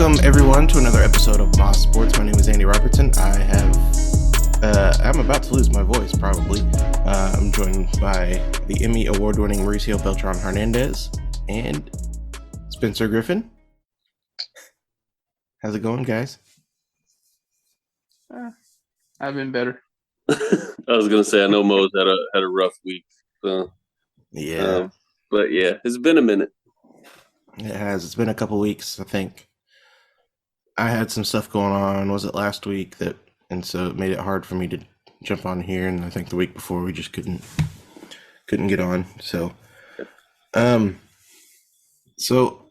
Welcome everyone to another episode of Moss Sports. My name is Andy Robertson. I'm about to lose my voice probably. I'm joined by the Emmy award-winning Mauricio Beltran Hernandez and Spencer Griffin. How's it going, guys? I've been better. I was gonna say I know Mo's had a rough week. So Yeah. But yeah, it's been a minute. It has. It's been a couple weeks, I think. I had some stuff going on, was it last week, and so it made it hard for me to jump on here, and I think the week before we just couldn't get on. So so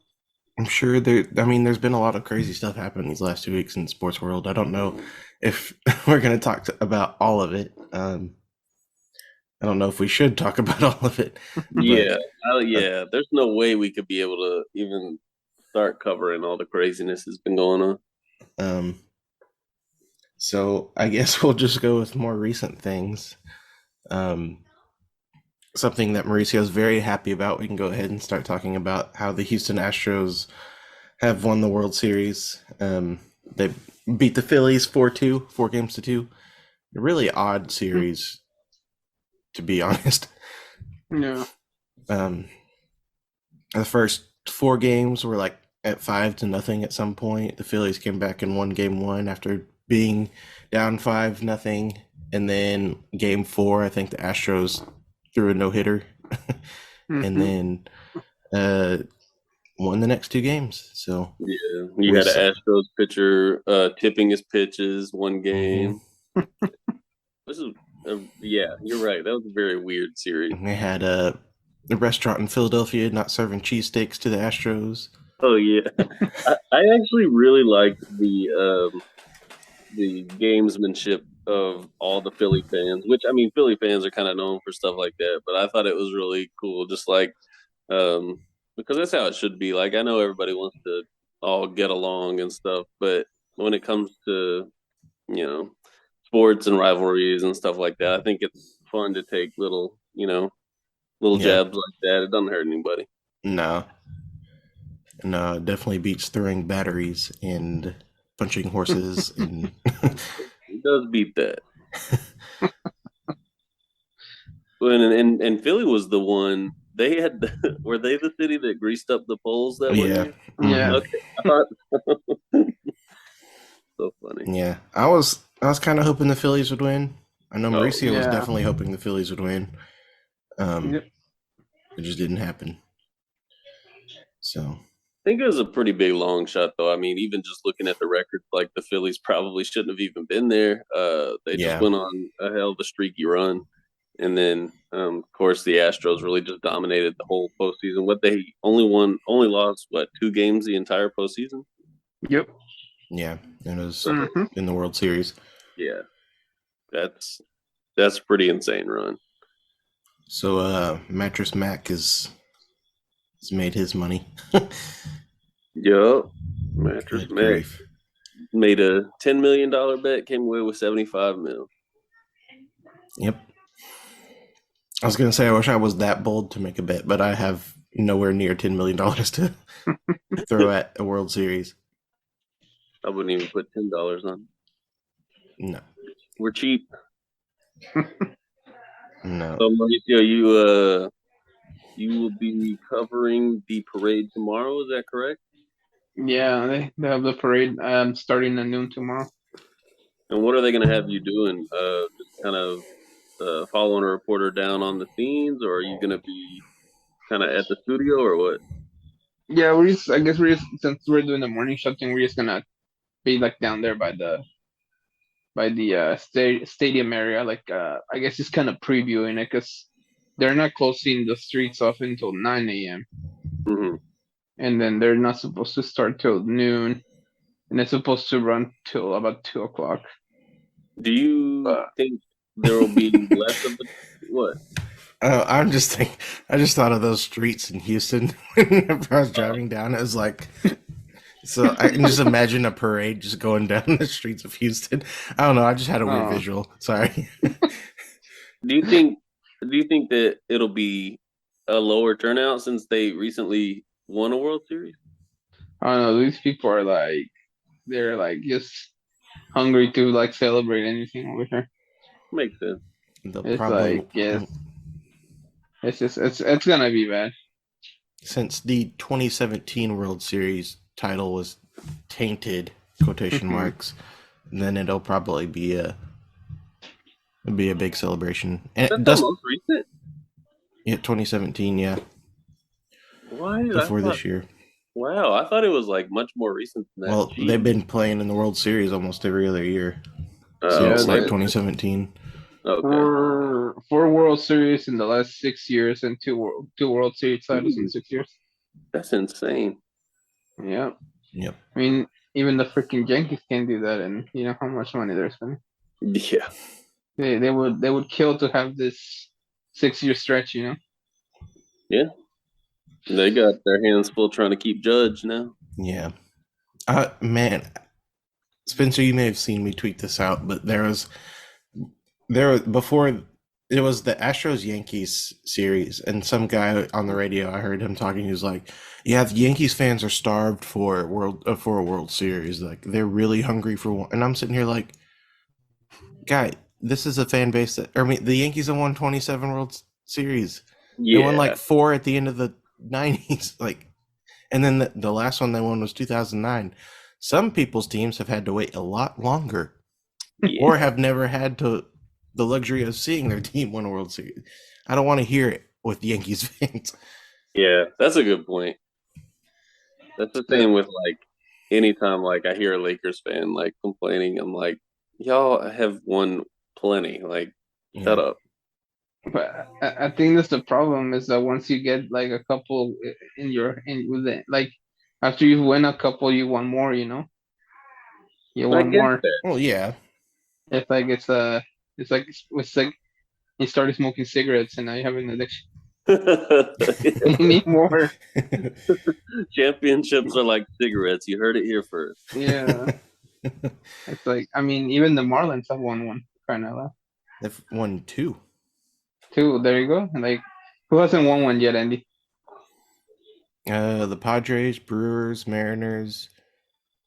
I'm sure there's been a lot of crazy stuff happening these last 2 weeks in the sports world. I don't know if we're going to talk about all of it. I don't know if we should talk about all of it. Yeah. There's no way we could be able to even start covering all the craziness that's been going on. So I guess we'll just go with more recent things. Something that Mauricio is very happy about. We can go ahead and start talking about how the Houston Astros have won the World Series. They beat the Phillies 4-2, 4-2. A really odd series, to be honest. Yeah. The first 4 games were like at 5-0 at some point. The Phillies came back and won game 1 after being down 5-0, and then game 4, I think the Astros threw a no-hitter, and then won the next 2 games. So yeah, you had an Astros pitcher tipping his pitches one game. This is you're right. That was a very weird series. And they had a restaurant in Philadelphia not serving cheesesteaks to the Astros. Oh yeah, I actually really liked the gamesmanship of all the Philly fans. Which Philly fans are kind of known for stuff like that, but I thought it was really cool. Just like because that's how it should be. Like I know everybody wants to all get along and stuff, but when it comes to sports and rivalries and stuff like that, I think it's fun to take little jabs like that. It doesn't hurt anybody. No, it definitely beats throwing batteries and punching horses. And it does beat that. and Philly was the one. They had were they the city that greased up the poles that way? Yeah. Okay. So funny. Yeah, I was kind of hoping the Phillies would win. I know Mauricio was definitely hoping the Phillies would win. It just didn't happen. So I think it was a pretty big long shot, though. Even just looking at the records, like the Phillies probably shouldn't have even been there. They just went on a hell of a streaky run, and then of course the Astros really just dominated the whole postseason. What they only lost 2 games the entire postseason. Yep. Yeah, it was in the World Series. Yeah, that's a pretty insane run. So Mattress Mac has made his money. Yep, Mattress Mac made a $10 million bet, came away with $75 million. Yep. I was gonna say I wish I was that bold to make a bet, but I have nowhere near $10 million to throw at a World Series. I wouldn't even put $10 on. No, we're cheap. No. So Mauricio, you will be covering the parade tomorrow. Is that correct? Yeah, they have the parade starting at noon tomorrow. And what are they going to have you doing? Just kind of following a reporter down on the scenes, or are you going to be kind of at the studio, or what? Yeah, since we're doing the morning show thing, we're just gonna be like down there by the stadium area, I guess just kind of previewing it, because they're not closing the streets off until 9 a.m. Mm-hmm. And then they're not supposed to start till noon, and it's supposed to run till about 2 o'clock. Do you think there will be less of what? I just thought of those streets in Houston whenever I was driving down. It was like, so I can just imagine a parade just going down the streets of Houston. I don't know. I just had a weird visual. Sorry. Do you think that it'll be a lower turnout since they recently won a World Series? I don't know. These people are they're just hungry to celebrate anything over here. Makes sense. They'll It's probably, it's gonna be bad. since the 2017 World Series title was tainted, quotation marks, then it'll probably be a big celebration. And That's it the does, most recent. yeah, 2017, yeah, Why? I before thought. this year. Wow, I thought it was like much more recent than that. Well, they've Gee. been playing in the World Series almost every other year Oh, Yeah, since like man. 2017. Okay. four World Series in the last 6 years and two World Series titles in Ooh, 6 years. that's insane. Yeah, Yep. I mean even the freaking Yankees can't do that, and you know how much money they're spending. Yeah. They would kill to have this 6 year stretch. Yeah. They got their hands full trying to keep Judge now. Yeah. Man, Spencer, you may have seen me tweet this out, but there was before it was the Astros Yankees series, and some guy on the radio, I heard him talking. He was like, "Yeah, the Yankees fans are starved for a World Series. Like they're really hungry for one." And I'm sitting here like, guy, this is a fan base that, I mean, the Yankees have won 27 World Series. They won Yeah. like 4 at the end of the 90s, like, and then the last one they won was 2009. Some people's teams have had to wait a lot longer, or Yeah. have never had the luxury of seeing their team win a World Series. I don't want to hear it with Yankees fans. Yeah. That's a good point. That's the The, thing with like anytime like I hear a Lakers fan like complaining, I'm like, y'all have won plenty. Like, shut Yeah, up. but I think that's the problem is that once you get a couple in with it, after you win a couple, you want more. You I want get more. well, yeah. It's like you started smoking cigarettes and now you have an addiction. that. You need more. Championships are like cigarettes. You heard it here first. Yeah, it's I mean even the Marlins have won one. Crying out loud. They've won 2. Two. There you go. Who hasn't won one yet, Andy? The Padres, Brewers, Mariners,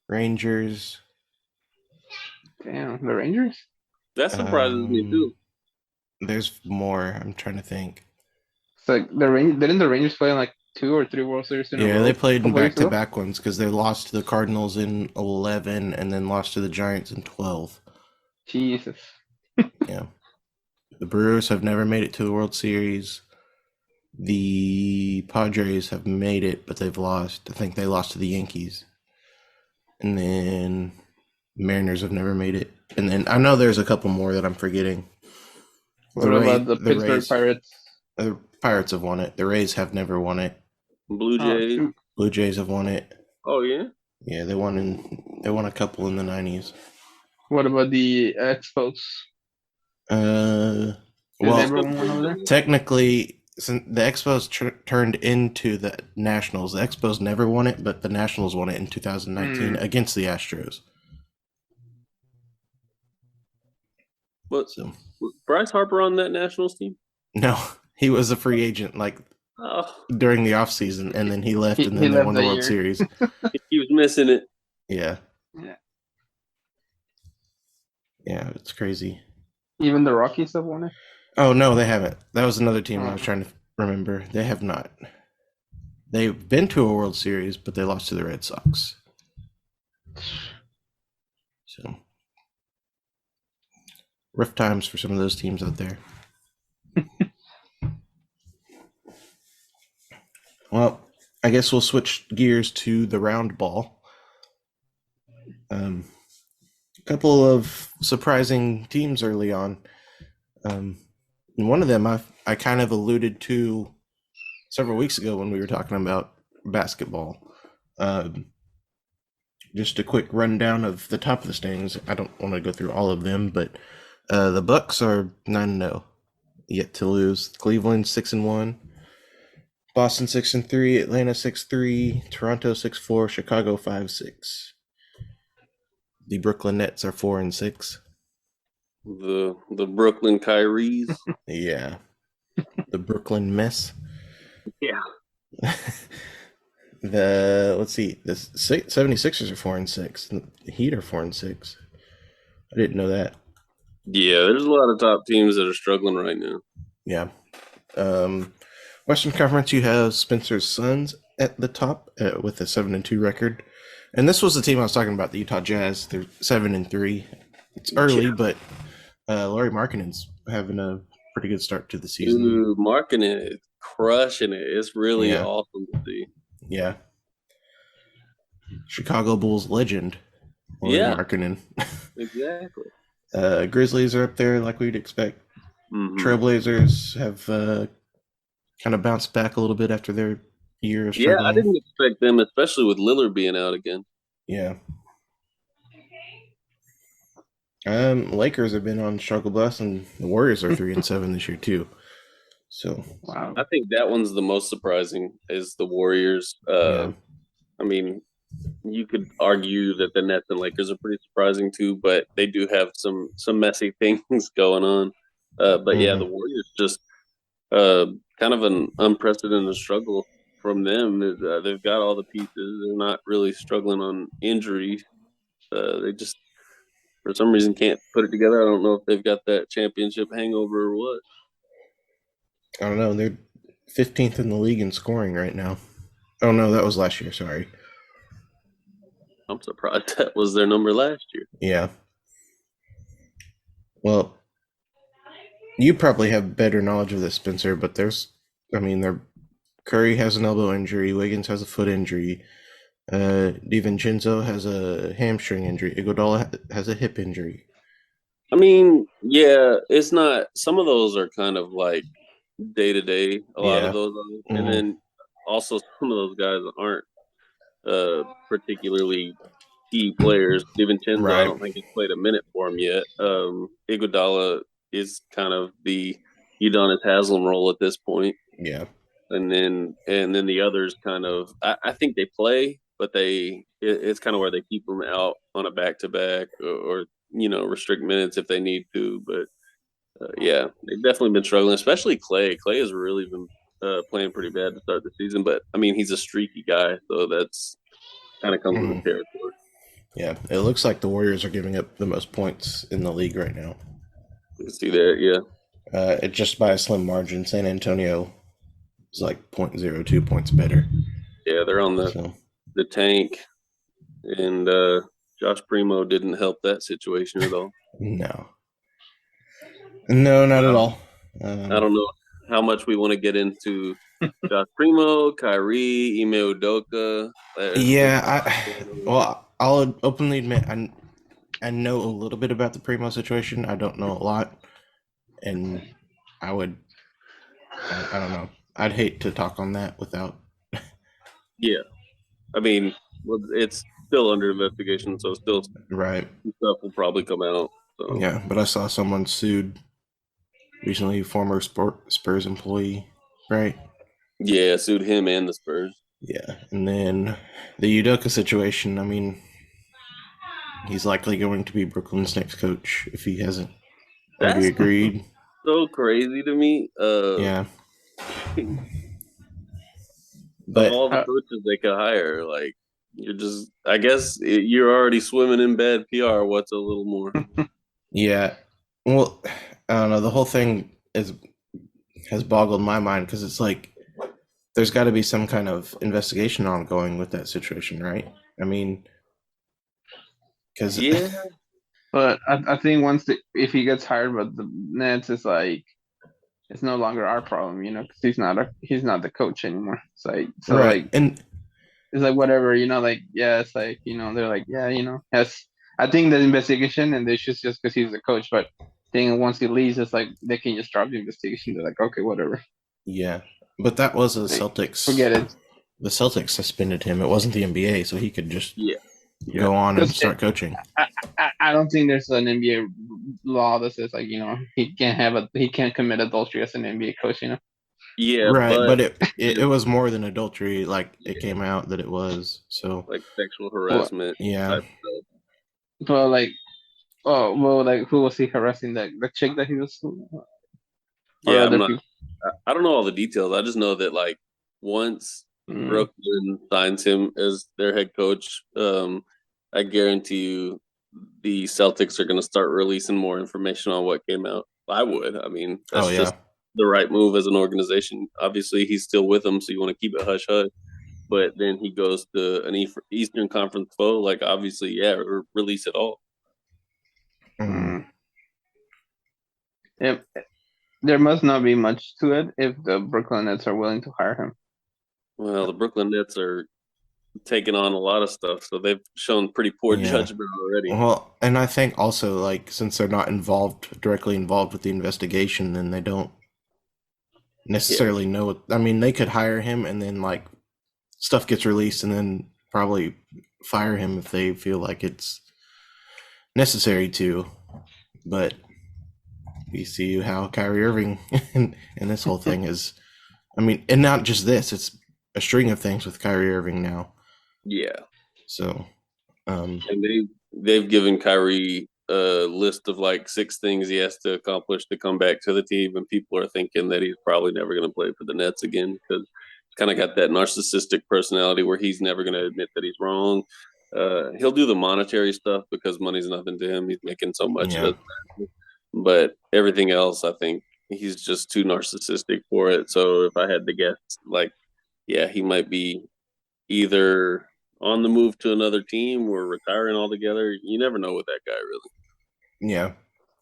Rangers. Damn, the Rangers. That surprises me Um, too. there's more. I'm trying to think. It's didn't the Rangers play in 2 or 3 World Series in a Yeah, row they a played in couple years ago? back-to-back ones because they lost to the Cardinals in 11 and then lost to the Giants in 12. Jesus. Yeah. The Brewers have never made it to the World Series. The Padres have made it, but they've lost. I think they lost to the Yankees. And then Mariners have never made it. And then I know there's a couple more that I'm forgetting. What about the The Pittsburgh Rays, Pirates? the Pirates have won it. The Rays have never won it. Blue Oh Jays. shoot. Blue Jays have won it. Oh yeah. Yeah, they won a couple in the 90s. What about the Expos? Uh, Did they well, ever win one over there? technically, since the Expos turned into the Nationals, the Expos never won it, but the Nationals won it in 2019 against the Astros. But So was Bryce Harper on that Nationals team? no, he was a free agent like Oh, during the offseason, and then he left, and He then they left won the that World year. Series. he was missing it. Yeah, Yeah. yeah, it's crazy. Even the Rockies have won it. Oh no, they haven't. That was another team I was Oh. trying to remember. They have not. They've been to a World Series, but they lost to the Red Sox. So rough times for some of those teams out there. Well, I guess we'll switch gears to the round ball. A couple of surprising teams early on. And one of them I kind of alluded to several weeks ago when we were talking about basketball. Just a quick rundown of the top of the standings. I don't want to go through all of them, but the Bucks are 9-0, yet to lose. Cleveland 6-1, Boston 6-3, Atlanta 6-3, Toronto 6-4, Chicago 5-6. The Brooklyn Nets are 4-6. The Brooklyn Kyries. Yeah, the Brooklyn mess. Yeah. Let's see, the 76ers are 4-6. The Heat are 4-6. I didn't know that. Yeah, there's a lot of top teams that are struggling right now. Yeah. Western Conference, you have Spencer's Suns at the top with a 7-2 record, and this was the team I was talking about, the Utah Jazz. They're 7-3. It's early, Yeah. but Laurie Markkinen's having a pretty good start to the season. Dude, marking it, crushing it. It's really Yeah. awesome to see. Yeah. Chicago Bulls legend, Laurie Yeah. Markkinen. Exactly. Grizzlies are up there like we'd expect. Mhm. Trailblazers have kind of bounced back a little bit after their year of Yeah, I struggling. didn't expect them, especially with Lillard being out again. Yeah. Lakers have been on struggle bus, and the Warriors are 3-7 this year too. So Wow. I think that one's the most surprising is the Warriors. yeah, I mean, you could argue that the Nets and Lakers are pretty surprising too, but they do have some messy things going on. But yeah, the Warriors just kind of an unprecedented struggle from them. Is, they've got all the pieces. They're not really struggling on injury. They just for some reason can't put it together. I don't know if they've got that championship hangover or what. I don't know. They're 15th in the league in scoring right now. Oh no, that was last year. Sorry. I'm surprised that was their number last year. Yeah. Well, you probably have better knowledge of this, Spencer, but Curry has an elbow injury, Wiggins has a foot injury, DiVincenzo has a hamstring injury, Iguodala has a hip injury. I mean, yeah, it's not. Some of those are kind of like day to day. A lot of those, are. And then also some of those guys aren't particularly key players. DiVincenzo, I Right. don't think he's played a minute for him yet. Iguodala is kind of the Udonis Haslam role at this point. Yeah. And then the others kind of I think they play, but it's kind of where they keep them out on a back to back or restrict minutes if they need to. But yeah, they've definitely been struggling, especially Clay. Clay has really been playing pretty bad to start the season, but I mean he's a streaky guy, so that's kind of comes with the territory. Yeah, it looks like the Warriors are giving up the most points in the league right now. You can see that, yeah. It's just by a slim margin. San Antonio is like 0.02 points better. Yeah, they're on the tank, and Josh Primo didn't help that situation at all. No, not at all. I don't know how much we want to get into Josh Primo, Kyrie, Ime Udoka. I'll openly admit I know a little bit about the Primo situation. I don't know a lot, and I don't know. I'd hate to talk on that without. Yeah, I mean, it's still under investigation, so still right. Stuff will probably come out. So. Yeah, but I saw someone sued recently, former Spurs employee, right? Yeah, sued him and the Spurs. Yeah, and then the Udoka situation. I mean, he's likely going to be Brooklyn's next coach if he hasn't already agreed. So crazy to me. Yeah. But of all the coaches they could hire, like I guess you're already swimming in bad PR. What's a little more? Yeah. Well, I don't know. The whole thing has boggled my mind because it's like there's got to be some kind of investigation ongoing with that situation, right? I mean, because but I think if he gets hired by the Nets, it's like it's no longer our problem, because he's not the coach anymore. It's like right, and it's like whatever, like it's like they're like yes. I think the investigation and the issues just because he's the coach, but I think once he leaves, it's like they can just drop the investigation. They're like, okay, whatever. Yeah, but that was the Celtics. Forget it. The Celtics suspended him. It wasn't the NBA, so he could just go on and start coaching. I don't think there's an NBA law that says like he can't commit adultery as an NBA coach. Yeah, right, but it was more than adultery. Like it came out that it was like sexual harassment. Yeah, but like, who was he harassing? The chick that he was? Yeah, I don't know all the details. I just know that like once Brooklyn signs him as their head coach, I guarantee you the Celtics are going to start releasing more information on what came out. I would. I mean, Oh that's yeah. just the right move as an organization. Obviously, he's still with them, so you want to keep it hush hush. But then he goes to an Eastern Conference foe. Like, obviously, yeah, release it all. Mm. If there must not be much to it if the Brooklyn Nets are willing to hire him. Well, the Brooklyn Nets are taking on a lot of stuff, so they've shown pretty poor Yeah. judgment already. Well, and I think also like since they're not directly involved with the investigation, then they don't necessarily know. I mean, they could hire him and then like stuff gets released and then probably fire him if they feel like it's necessary to. But we see how Kyrie Irving and this whole thing is. I mean, and not just this; it's a string of things with Kyrie Irving now. Yeah. So, and they've given Kyrie a list of like 6 things he has to accomplish to come back to the team, and people are thinking that he's probably never going to play for the Nets again because he's kind of got that narcissistic personality where he's never going to admit that he's wrong. He'll do the monetary stuff because money's nothing to him. He's making so much. yeah. But everything else, I think he's just too narcissistic for it. So if I had to guess, like, yeah, he might be either on the move to another team or retiring altogether. You never know with that guy, really. Yeah.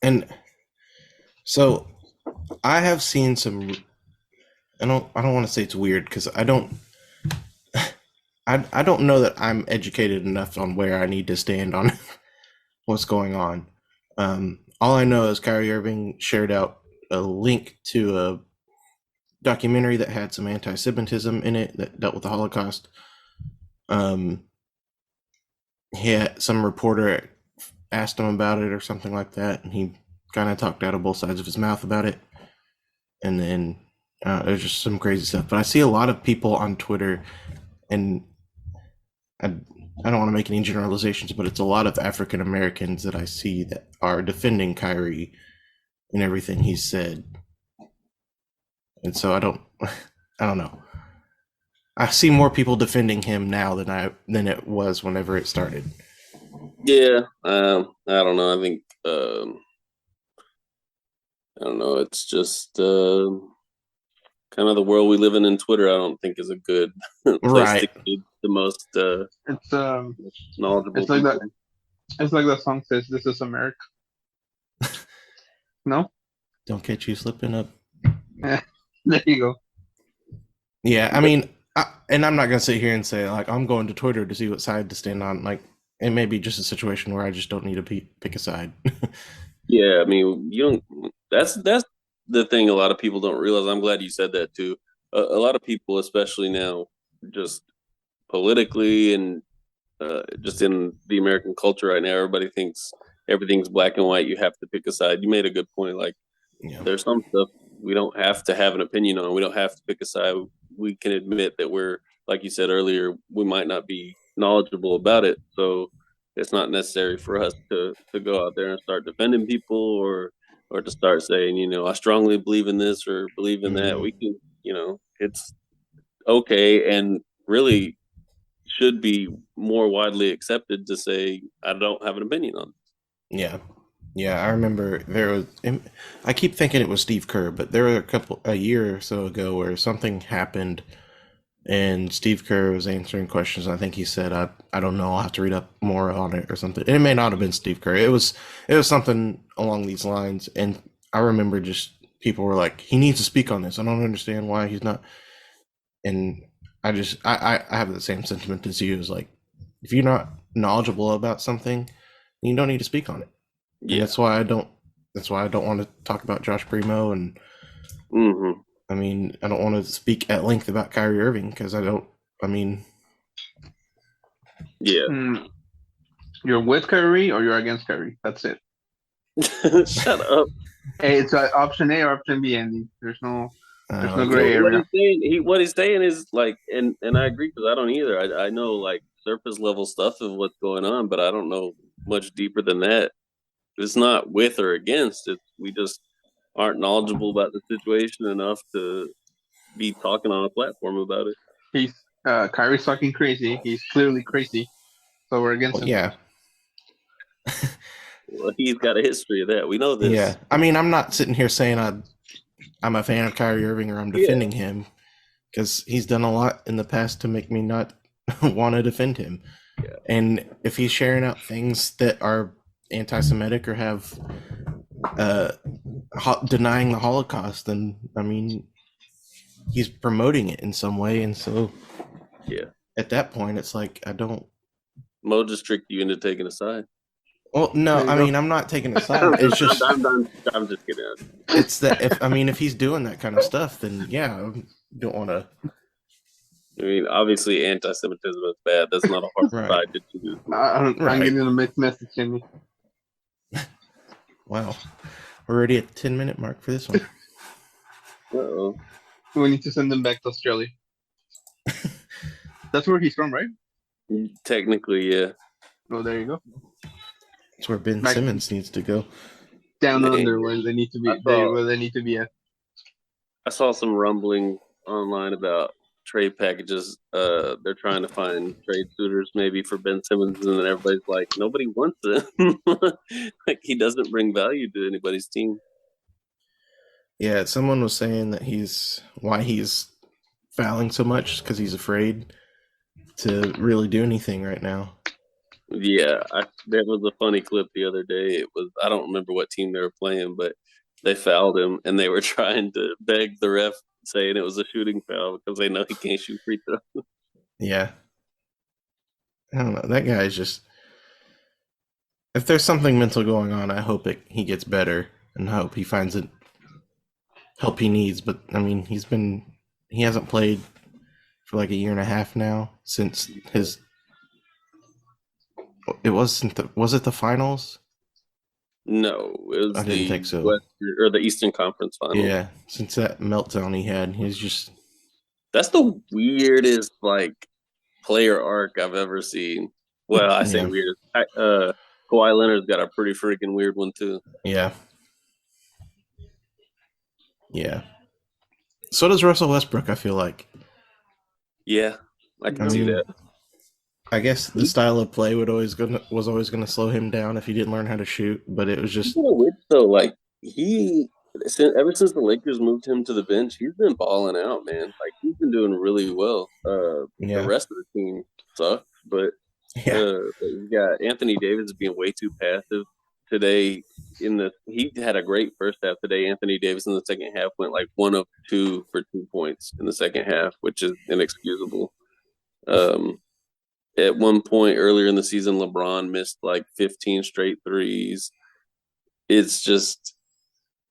And so I have seen some. I don't want to say it's weird because I don't know that I'm educated enough on where I need to stand on what's going on. All I know is Kyrie Irving shared out a link to a documentary that had some anti-Semitism in it that dealt with the Holocaust. He had some reporter asked him about it or something like that, and he kind of talked out of both sides of his mouth about it. And then there's just some crazy stuff. But I see a lot of people on Twitter, and I don't want to make any generalizations, but it's a lot of African Americans that I see that are defending Kyrie and everything he said. And so I don't know. I see more people defending him now than it was whenever it started. Yeah, I don't know. I think I don't know. It's just kind of the world we live in Twitter. I don't think is a good place to keep the most it's knowledgeable. It's like people. It's like the song says, "This is America." No. Don't catch you slipping up. There you go. Yeah, I mean, and I'm not gonna sit here and say like I'm going to Twitter to see what side to stand on. Like, it may be just a situation where I just don't need to pick a side. Yeah, I mean, you don't. That's the thing. A lot of people don't realize. I'm glad you said that too. A lot of people, especially now, just politically and just in the American culture right now, everybody thinks everything's black and white. You have to pick a side. You made a good point. Like, there's some stuff we don't have to have an opinion on. We don't have to pick a side. We can admit that we're, like you said earlier, we might not be knowledgeable about it. So it's not necessary for us to go out there and start defending people or to start saying, I strongly believe in this or believe in that. We can, it's okay and really should be more widely accepted to say, I don't have an opinion on this. Yeah. Yeah, I remember there was. I keep thinking it was Steve Kerr, but there were a year or so ago where something happened, and Steve Kerr was answering questions. And I think he said, "I don't know. I'll have to read up more on it or something." And it may not have been Steve Kerr. It was something along these lines. And I remember just people were like, "He needs to speak on this. I don't understand why he's not." And I have the same sentiment as you. Is like, if you're not knowledgeable about something, you don't need to speak on it. Yeah. And that's why I don't want to talk about Josh Primo, and I mean, I don't want to speak at length about Kyrie Irving because You're with Kyrie or you're against Kyrie. That's it. Shut up. Hey, it's option A or option B, Andy. There's no gray area. What he's saying is like, and I agree because I don't either. I know like surface level stuff of what's going on, but I don't know much deeper than that. It's not with or against. We just aren't knowledgeable about the situation enough to be talking on a platform about it. Kyrie's fucking crazy. He's clearly crazy. So we're against Well, him. yeah, Well, he's got a history of that. We know yeah. this. I mean, I'm not sitting here saying I'm a fan of Kyrie Irving or I'm Yeah, defending him because he's done a lot in the past to make me not want to defend him. yeah. And if he's sharing out things that are anti-Semitic or have denying the Holocaust, then I mean, he's promoting it in some way. And so Yeah. at that point, it's like I don't. Mo just tricked you into taking a side. Well, no, There you I go. mean, I'm not taking a side. It's just I'm just kidding. it's that if he's doing that kind of stuff, then yeah, I don't want to. I mean, obviously, anti-Semitism is bad. That's not a hard Right. side to choose. I'm Right. getting a mixed message, Jimmy. Wow, we're already at the 10-minute mark for this one. Uh-oh. We need to send him back to Australia. That's where he's from, right? Technically, yeah. Oh, there you go. That's where Ben Back- Simmons needs to go. Down Dang. under where they need to be. I saw- Where they need to be at. I saw some rumbling online about trade packages. They're trying to find trade suitors maybe for Ben Simmons, and then everybody's like, nobody wants him. Like he doesn't bring value to anybody's team. Yeah, someone was saying that why he's fouling so much because he's afraid to really do anything right now. Yeah, that was a funny clip the other day. It was I don't remember what team they were playing, but they fouled him, and they were trying to beg the ref, saying it was a shooting foul because they know he can't shoot free throws. Yeah. I don't know. That guy is just. If there's something mental going on, I hope he gets better and hope he finds it help he needs. But I mean, he hasn't played for like a year and a half now since his. Was it the finals? No, it was I didn't think so. the Eastern Conference Finals. Yeah, since that meltdown he had, he's just. That's the weirdest player arc I've ever seen. Well, I say weirdest. Kawhi Leonard's got a pretty freaking weird one too. Yeah. Yeah. So does Russell Westbrook, I feel like. Yeah, I can see that. I guess the style of play was always gonna slow him down if he didn't learn how to shoot, but it was just weird though. Ever since the Lakers moved him to the bench, he's been balling out, man. Like he's been doing really well. The rest of the team sucks, but you got Anthony Davis being way too passive today. He had a great first half today. Anthony Davis in the second half went like 1 of 2 for 2 points in the second half, which is inexcusable. At one point earlier in the season, LeBron missed like 15 straight threes. It's just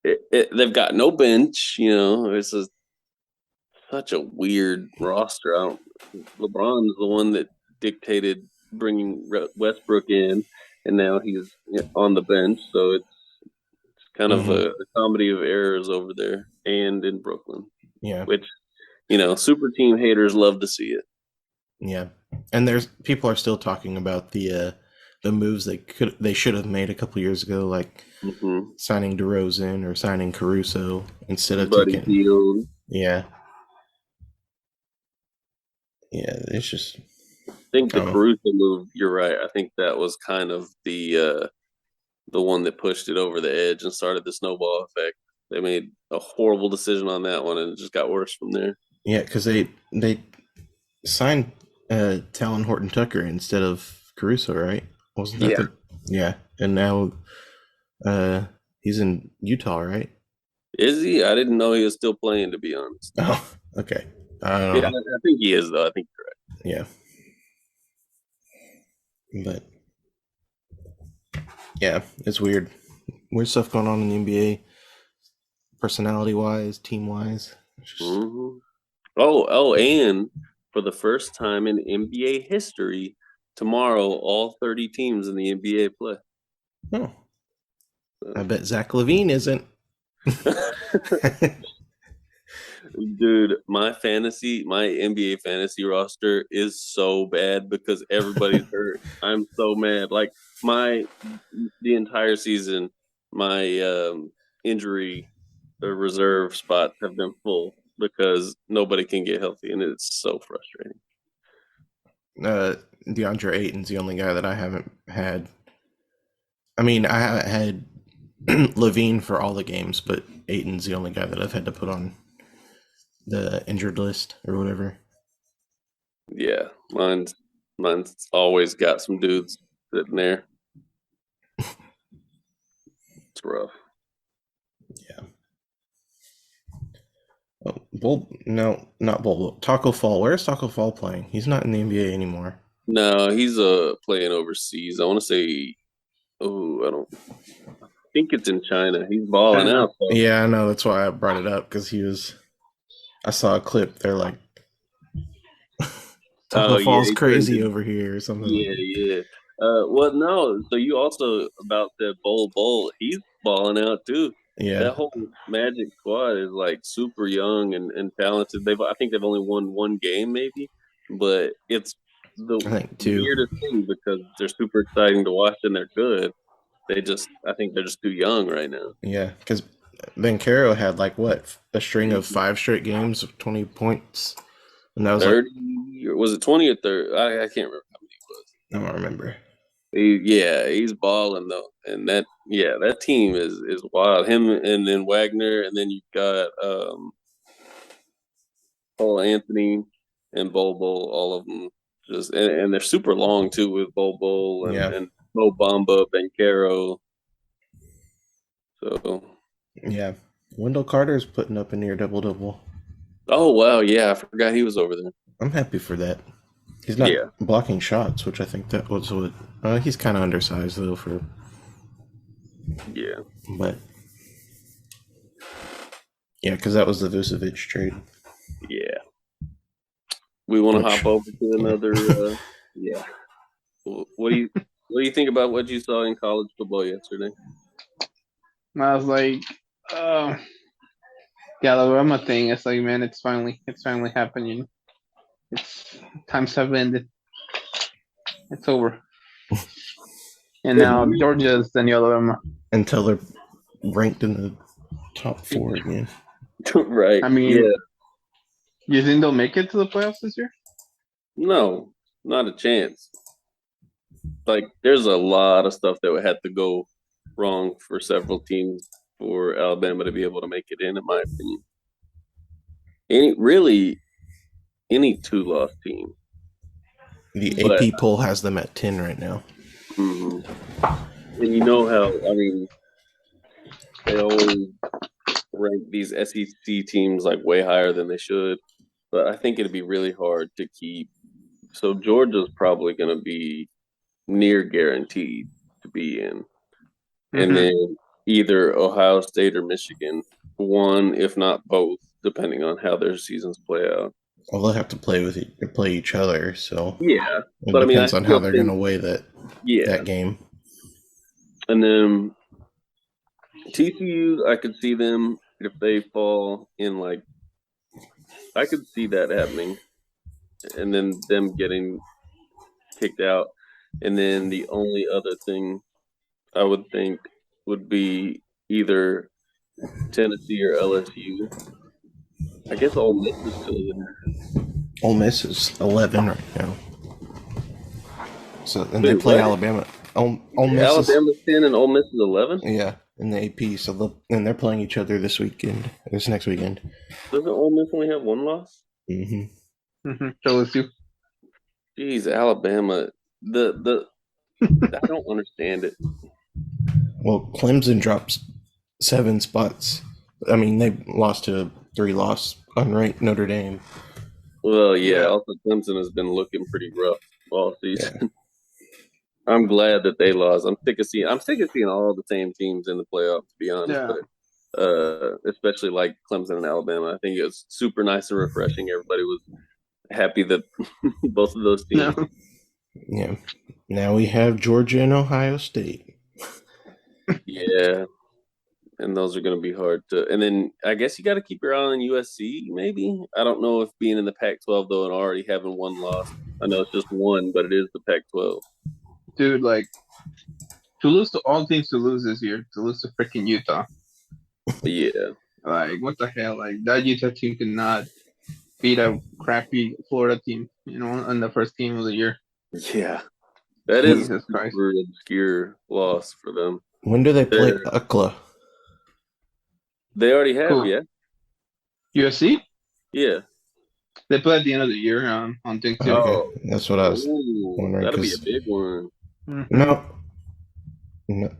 they've got no bench. It's such a weird roster. LeBron's the one that dictated bringing Westbrook in, and now he's on the bench. So it's kind of a comedy of errors over there and in Brooklyn. Yeah, which super team haters love to see it. Yeah, and people are still talking about the moves they should have made a couple years ago, like signing DeRozan or signing Caruso instead of Buddy Hield. Yeah. Yeah, it's just. I think the Caruso move. You're right. I think that was kind of the one that pushed it over the edge and started the snowball effect. They made a horrible decision on that one, and it just got worse from there. Yeah, because they signed Talon Horton Tucker instead of Caruso, right? Wasn't that yeah, and now he's in Utah, right? Is he? I didn't know he was still playing, to be honest. Oh, okay. I think he is, though. I think you're right. Yeah. But yeah, it's weird. Weird stuff going on in the NBA, personality-wise, team-wise. And for the first time in NBA history, tomorrow all 30 teams in the NBA play. Oh, I bet Zach LaVine isn't. Dude, my NBA fantasy roster is so bad because everybody's hurt. I'm so mad. Like the entire season, my injury reserve spots have been full because nobody can get healthy, and it's so frustrating. DeAndre Ayton's the only guy that I haven't had. I mean, I haven't had Levine for all the games, but Ayton's the only guy that I've had to put on the injured list or whatever. Yeah, mine's always got some dudes sitting there. It's rough. Yeah. Oh, no, not Bull. Taco Fall. Where's Taco Fall playing? He's not in the NBA anymore. No, he's playing overseas. I want to say, I think it's in China. He's balling China. out. Though. Yeah, I know. That's why I brought it up because I saw a clip. They're like, Taco Fall's crazy over here or something. Yeah. Well, no. So you also about that Bowl. He's balling out too. Yeah. That whole Magic squad is like super young and talented. I think they've only won one game, maybe, but it's the I think two. weirdest thing because they're super exciting to watch and they're good. I think they're just too young right now. Yeah, because Bancaro had like a string of 5 straight games of 20 points, and that was 30, or was it 20 or 30? I can't remember how many it was. I don't remember. He's balling though, and that team is wild. Him and then Wagner, and then you've got Paul Anthony and Bol, all of them just and they're super long too with Bol and Mo Bamba, Bancaro. So yeah, Wendell Carter's putting up a near double. Oh wow, yeah, I forgot he was over there. I'm happy for that. He's not blocking shots, which I think that was what. He's kind of undersized though for. Yeah. But. Yeah, because that was the Vucevic trade. Yeah. We want to hop over to another. Yeah. What do you think about what you saw in college football yesterday? I was like, the Alabama thing. It's like, man, it's finally happening. It's times have ended. It's over. And now Georgia's the new Alabama. Until they're ranked in the top 4 again. Right. I mean, you think they'll make it to the playoffs this year? No, not a chance. Like, there's a lot of stuff that would have to go wrong for several teams for Alabama to be able to make it in my opinion. Any 2-loss team. The AP poll has them at 10 right now. Mm-hmm. And you know how, I mean, they always rank these SEC teams like way higher than they should. But I think it'd be really hard to keep. So Georgia's probably going to be near guaranteed to be in. Mm-hmm. And then either Ohio State or Michigan, one, if not both, depending on how their seasons play out. Well, they'll have to play each other, so yeah. It depends on how they're going to weigh that game. And then TCU, I could see them if they fall in I could see that happening, and then them getting kicked out. And then the only other thing I would think would be either Tennessee or LSU. I guess Ole Miss is still there. Ole Miss is 11 right now. So and they play Alabama. Ole Miss Alabama's 10 and Ole Miss is 11. Yeah, in the AP. So they're playing each other this next weekend. Doesn't Ole Miss only have 1 loss? LSU. Jeez, Alabama. I don't understand it. Well, Clemson drops 7 spots. I mean, they lost to a 3-loss unranked Notre Dame. Well, yeah. Also, Clemson has been looking pretty rough all season. Yeah. I'm glad that they lost. I'm sick of seeing all the same teams in the playoffs, to be honest. Yeah. But, especially like Clemson and Alabama. I think it was super nice and refreshing. Everybody was happy that both of those teams. No. Yeah. Now we have Georgia and Ohio State. Yeah. And those are going to be hard to. And then I guess you got to keep your eye on USC, maybe. I don't know if being in the Pac-12, though, and already having 1 loss. I know it's just 1, but it is the Pac-12. Dude, to lose to all teams to lose this year, to lose to freaking Utah. Yeah. What the hell? That Utah team could not beat a crappy Florida team, in the first game of the year. Yeah, that is Jesus Christ. super obscure loss for them. When do they play They're- UCLA? They already have, Cool. yeah, USC, yeah. they play at the end of the year on Thanksgiving. Okay, Oh, that's what I was ooh, wondering. that'll be a Because big one. Mhm. no,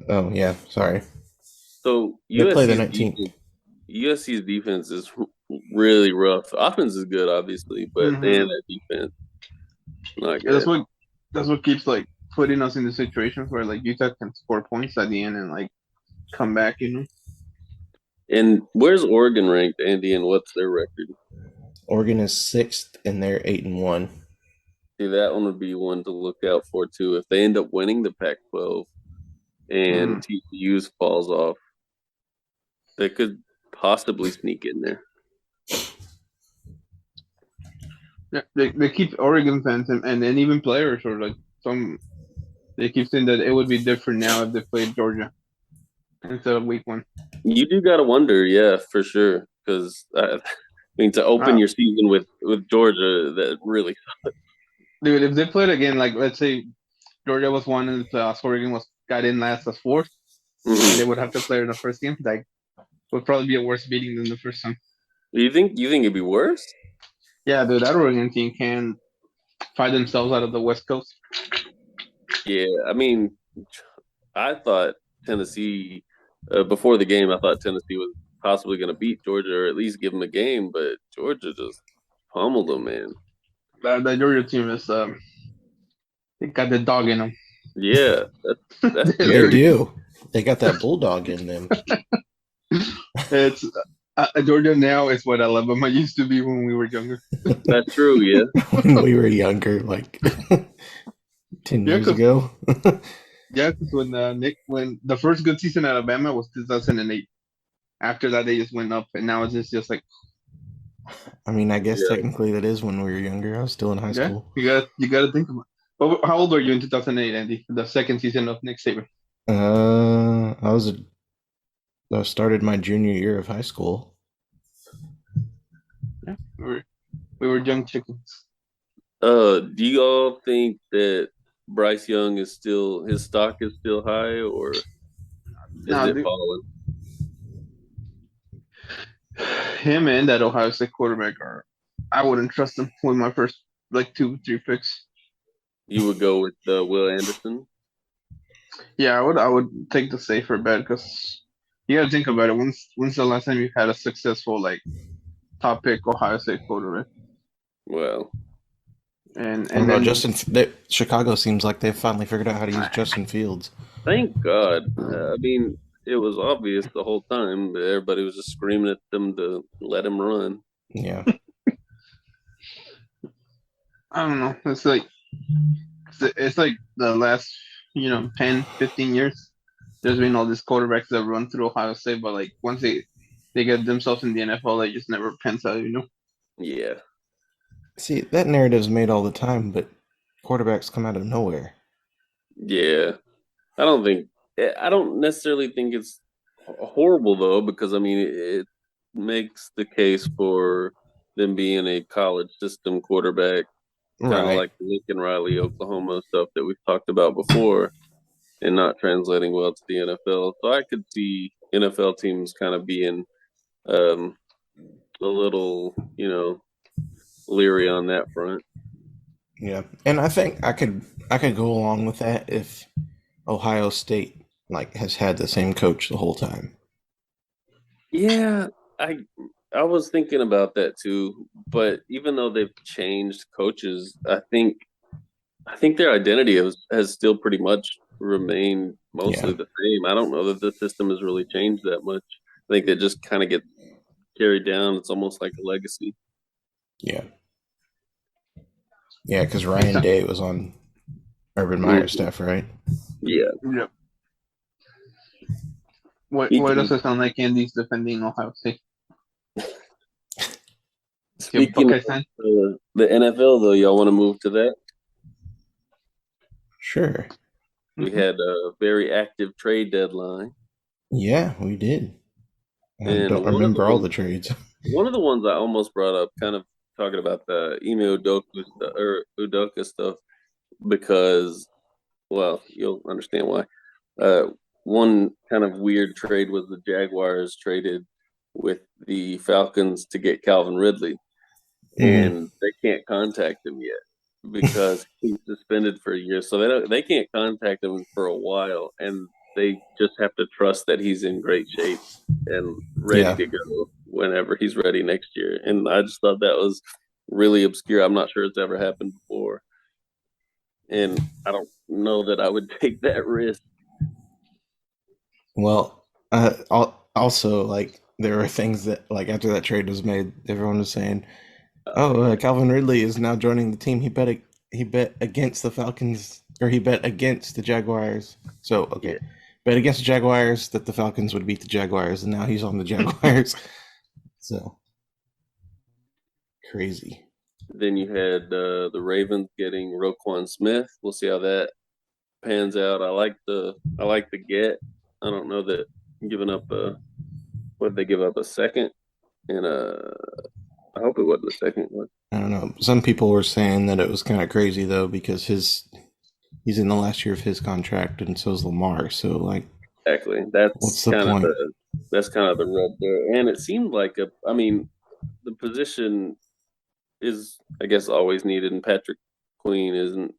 oh yeah, sorry. So They play the 19th. USC's defense is really rough. Offense is good, obviously, but Mhm. man, that defense not Yeah, good. that's what keeps like putting us in the situations where like Utah can score points at the end and like come back. And where's Oregon ranked, Andy? And what's their record? Oregon is 6th, and they're 8-1. See, that one would be one to look out for too. If they end up winning the Pac-12 and TCU's falls off, they could possibly sneak in there. Yeah, they keep Oregon fans and even players or like they keep saying that it would be different now if they played Georgia instead of week 1. You do got to wonder, yeah, for sure, because I mean to open Wow. your season with Georgia, that really. Dude, if they played again, like let's say Georgia was 1 and Oregon got in last as 4th, and they would have to play in the first game, like would probably be a worse beating than the first time. You think it'd be worse? Yeah, dude, that Oregon team can fight themselves out of the West Coast. Yeah, I mean, I thought Tennessee before the game. I thought Tennessee was possibly going to beat Georgia or at least give them a game, but Georgia just pummeled them, man. That Georgia team is they got the dog in them. Yeah, that's They do. They got that bulldog in them. It's Georgia now is what Alabama used to be when we were younger. That's true. Yeah, When we were younger, like 10 years ago. Yeah, because when the first good season at Alabama was 2008. After that, they just went up, and now it's just like. I mean, I guess technically that is when we were younger. I was still in high school. You got to think about. But how old were you in 2008, Andy? The second season of Nick Saban. I started my junior year of high school. Yeah, we were young chickens. Do you all think that Bryce Young his stock is still high, or is it falling? Him and that Ohio State quarterback I wouldn't trust them with my first 2-3 picks. You would go with Will Anderson? Yeah, I would take the safer bet because you gotta think about it. When's the last time you had a successful top pick Ohio State quarterback? Well, and then Chicago seems like they've finally figured out how to use Justin Fields. Thank God. I mean, it was obvious the whole time. Everybody was just screaming at them to let him run. Yeah. I don't know. It's like the last 10, 15 years. There's been all these quarterbacks that run through Ohio State, but once they get themselves in the NFL, they just never pans out. Yeah. See, that narrative's made all the time, but quarterbacks come out of nowhere. Yeah. I don't necessarily think it's horrible though, because I mean it makes the case for them being a college system quarterback, kind of like Lincoln Riley, Oklahoma stuff that we've talked about before, and not translating well to the NFL. So I could see NFL teams kind of being a little, leery on that front. Yeah, and I think I could go along with that if Ohio State has had the same coach the whole time. Yeah, I was thinking about that too, but even though they've changed coaches, I think their identity has still pretty much remained mostly the same. I don't know that the system has really changed that much. I think they just kind of get carried down. It's almost like a legacy. Yeah. Yeah, because Ryan Day was on Urban Meyer's staff, right? Yeah. Yep. Why does it sound like Andy's defending Ohio State? Speaking of the NFL, though, y'all want to move to that? Sure. We had a very active trade deadline. Yeah, we did. I don't remember all the trades. One of the ones I almost brought up kind of talking about the Ime Udoka stuff because, well, you'll understand why. One kind of weird trade was the Jaguars traded with the Falcons to get Calvin Ridley, and they can't contact him yet because he's suspended for a year. So they can't contact him for a while, and they just have to trust that he's in great shape and ready to go whenever he's ready next year. And I just thought that was really obscure. I'm not sure it's ever happened before, and I don't know that I would take that risk. Well, also, like, there were things that, like, after that trade was made, everyone was saying, Calvin Ridley is now joining the team. He bet against the Falcons, or he bet against the Jaguars. So, okay. Bet against the Jaguars that the Falcons would beat the Jaguars, and now he's on the Jaguars. So, crazy. Then you had the Ravens getting Roquan Smith. We'll see how that pans out. I like the get. I don't know that giving up what did they give up, a second and I hope it wasn't a second one. I don't know. Some people were saying that it was kind of crazy though because he's in the last year of his contract, and so is Lamar. So, like, exactly, what's the point? That's kind of the rub there. And it seemed like the position is, I guess, always needed, and Patrick Queen isn't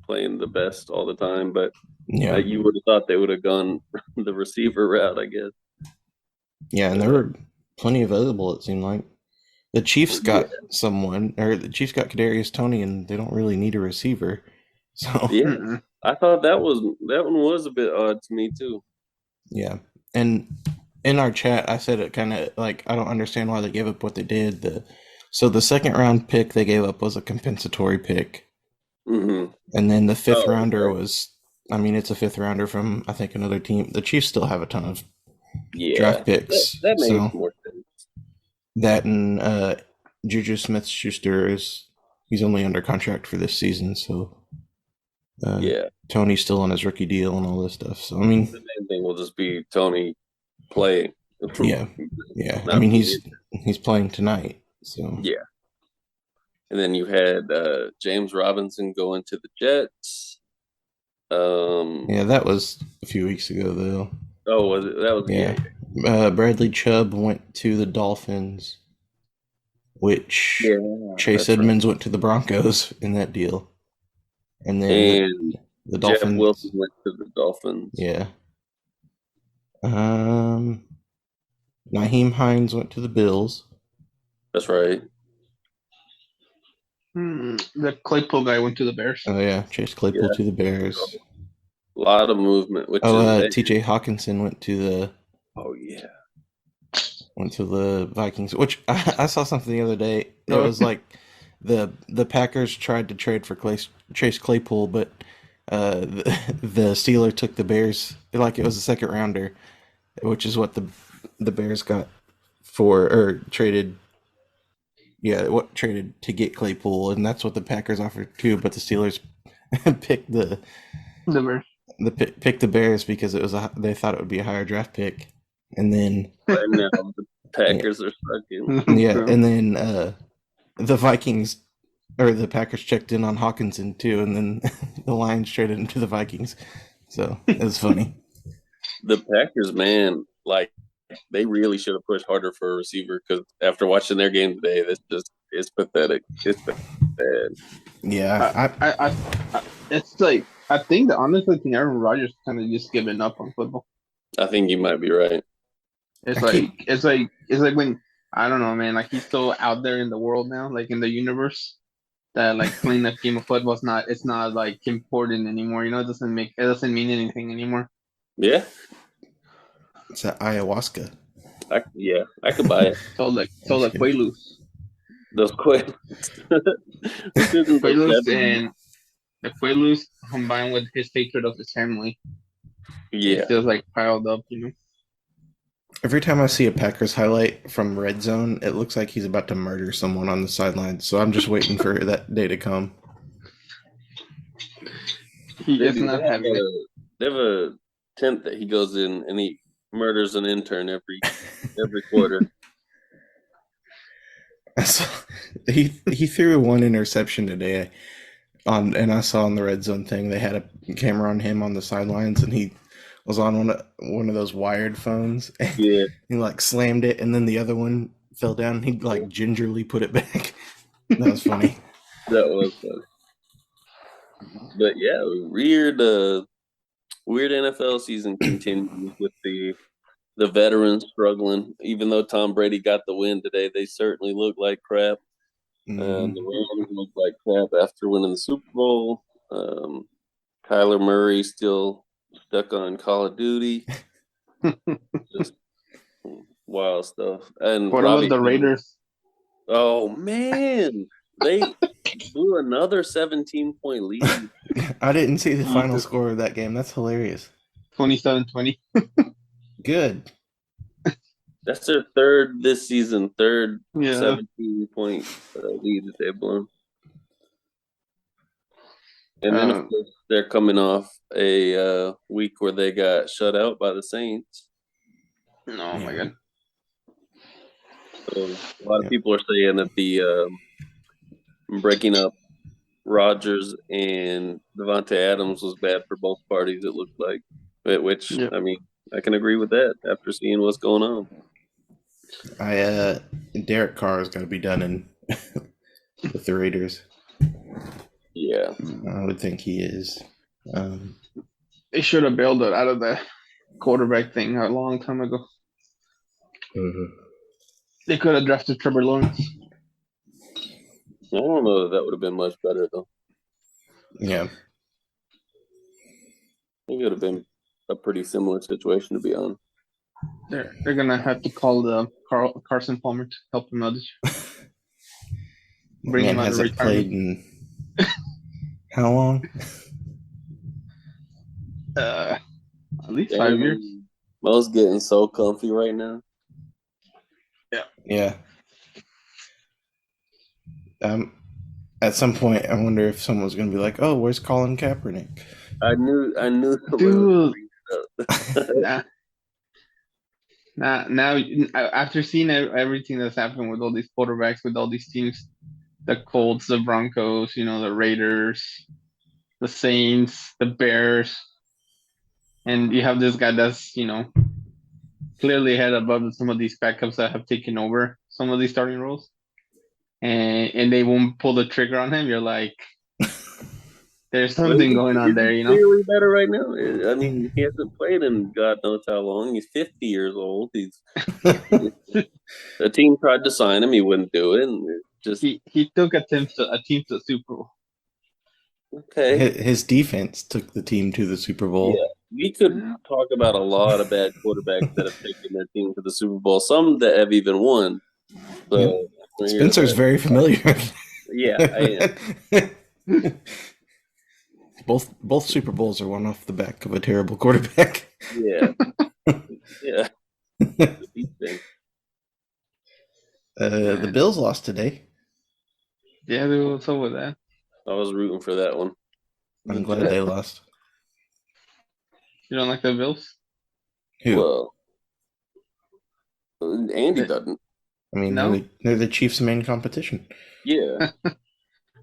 playing the best all the time, but you would have thought they would have gone the receiver route, I guess. Yeah, and there were plenty available, it seemed like. The Chiefs got someone, or the Chiefs got Kadarius Toney, and they don't really need a receiver. So yeah, I thought that one was a bit odd to me too. Yeah, and in our chat, I said it kind of like, I don't understand why they gave up what they did. So the second round pick they gave up was a compensatory pick, and then the fifth rounder was, I mean, it's a fifth rounder from, I think, another team. The Chiefs still have a ton of draft picks. That makes more sense. That and Juju Smith-Schuster he's only under contract for this season, so Tony's still on his rookie deal and all this stuff. So, I mean, the main thing will just be Tony playing. Yeah. I mean, he's playing tonight. So yeah. And then you had James Robinson going to the Jets. Yeah, that was a few weeks ago, though. Oh, was it? That was Bradley Chubb went to the Dolphins, which Chase Edmonds went to the Broncos in that deal, and then the Dolphins. Jeff Wilson went to the Dolphins. Yeah. Nyheim Hines went to the Bills. That's right. The Claypool guy went to the Bears. Oh yeah, Chase Claypool to the Bears. A lot of movement. TJ Hawkinson went to the. Oh yeah. Went to the Vikings, which I saw something the other day. It was like the Packers tried to trade for Chase Claypool, but the Steelers took the Bears, like it was a second rounder, which is what the Bears got traded. Yeah, what traded to get Claypool, and that's what the Packers offered too. But the Steelers picked the Bears. Picked the Bears because they thought it would be a higher draft pick, and then now the Packers are sucking. Yeah, and then the Vikings or the Packers checked in on Hawkinson too, and then the Lions traded him to the Vikings. So it was funny. The Packers, man, like, they really should have pushed harder for a receiver, because after watching their game today, it's pathetic. It's bad. Yeah, I it's like, I think that honestly, Aaron Rodgers kind of just giving up on football. I think you might be right. It's like when, I don't know, man, like, he's so out there in the world now, like in the universe, that like playing a game of football it's not like important anymore. You know, it doesn't mean anything anymore. Yeah. It's an ayahuasca. I could buy it. So like Quaaludes. Those Quaaludes. Quaaludes, and the Quaaludes combined with his hatred of his family. Yeah. It's just like piled up, you know. Every time I see a Packers highlight from Red Zone, it looks like he's about to murder someone on the sideline. So I'm just waiting for that day to come. He is not having it. They have a tent that he goes in and he murders an intern every quarter. I saw, he threw one interception today and I saw on the red zone thing they had a camera on him on the sidelines, and he was on one of those wired phones. And Yeah, he like slammed it, and then the other one fell down. And he like gingerly put it back. That was funny. that was fun. But yeah, weird NFL season continues with the veterans struggling. Even though Tom Brady got the win today, they certainly look like crap. Mm-hmm. The Rams look like crap after winning the Super Bowl. Um, Kyler Murray still stuck on Call of Duty. Just wild stuff. And What about Robbie, the Raiders? oh man, they blew another 17-point lead. I didn't see the final Jesus. score of that game. That's hilarious. 27-20. Good. That's their third this season, third Yeah. 17-point lead that they've blown. And then, of course, they're coming off a week where they got shut out by the Saints. Oh my god. So a lot of people are saying that the breaking up Rodgers and Devontae Adams was bad for both parties, it looked like. Which, Yep. I mean, I can agree with that after seeing what's going on. Derek Carr's got to be done in with the Raiders. Yeah. I would think he is. They should have bailed it out of the quarterback thing a long time ago. They could have drafted Trevor Lawrence. I don't know that would have been much better, though. Yeah. I think it would have been a pretty similar situation, to be honest. They're gonna have to call the Carson Palmer to help him out this year. Bring Man him out of hasn't played retirement. in how long? At least 5 years. Mo's getting so comfy right now. Yeah. At some point, I wonder if someone's going to be like, "Oh, where's Colin Kaepernick?" I knew Dude. Now, after seeing everything that's happened with all these quarterbacks, with all these teams, the Colts, the Broncos, the Raiders, the Saints, the Bears, and you have this guy that's, clearly head above some of these backups that have taken over some of these starting roles, and they won't pull the trigger on him. You're like, there's something going on there, He's clearly better right now. I mean, he hasn't played in God knows how long. He's 50 years old. The team tried to sign him. He wouldn't do it. And he took a team to the Super Bowl. Okay. His defense took the team to the Super Bowl. Yeah, we could talk about a lot of bad quarterbacks that have taken their team to the Super Bowl. Some that have even won. So Spencer's very familiar. Yeah, I am. Both Super Bowls are won off the back of a terrible quarterback. Yeah. Yeah. The Bills lost today. Yeah, what's up with that? I was rooting for that one. I'm glad they lost. You don't like the Bills? Who? Well, Andy doesn't. I mean, no? they're the Chiefs' main competition. Yeah.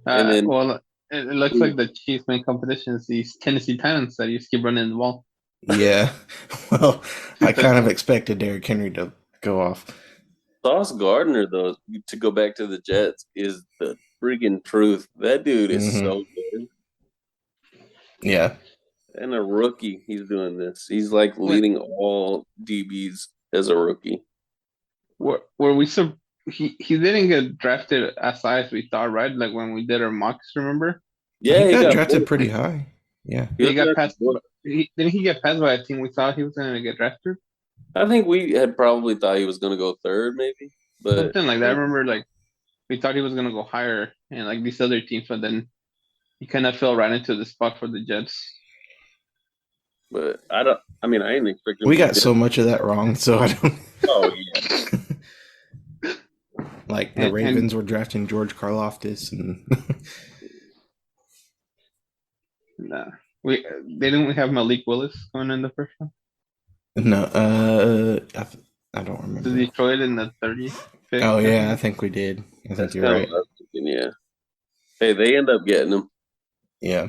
And then, well, it looks like the Chiefs' main competition is these Tennessee Titans that used to keep running the ball. Yeah. Well, I kind of expected Derrick Henry to go off. Sauce Gardner, though, to go back to the Jets, is the freaking truth. That dude is so good. Yeah. And a rookie, he's doing this. He's like leading all DBs as a rookie. Were we so he didn't get drafted as high as we thought, right? Like when we did our mocks, remember? Yeah, he got drafted pretty high. Yeah. He got passed. Didn't he get passed by a team we thought he was going to get drafted? I think we had probably thought he was going to go third, maybe. But something like that. I remember, like, we thought he was going to go higher, and like these other teams, but then he kind of fell right into the spot for the Jets. But I didn't expect him. We got so much of that wrong, so I don't. Oh yeah. Like the Ravens were drafting George Karlaftis, and nah, didn't we have Malik Willis going in the first one? No, I don't to remember. Detroit in the 35th. Oh yeah, I think we did. I think That's you're kind of right. what I was thinking, yeah. Hey, they end up getting him. Yeah.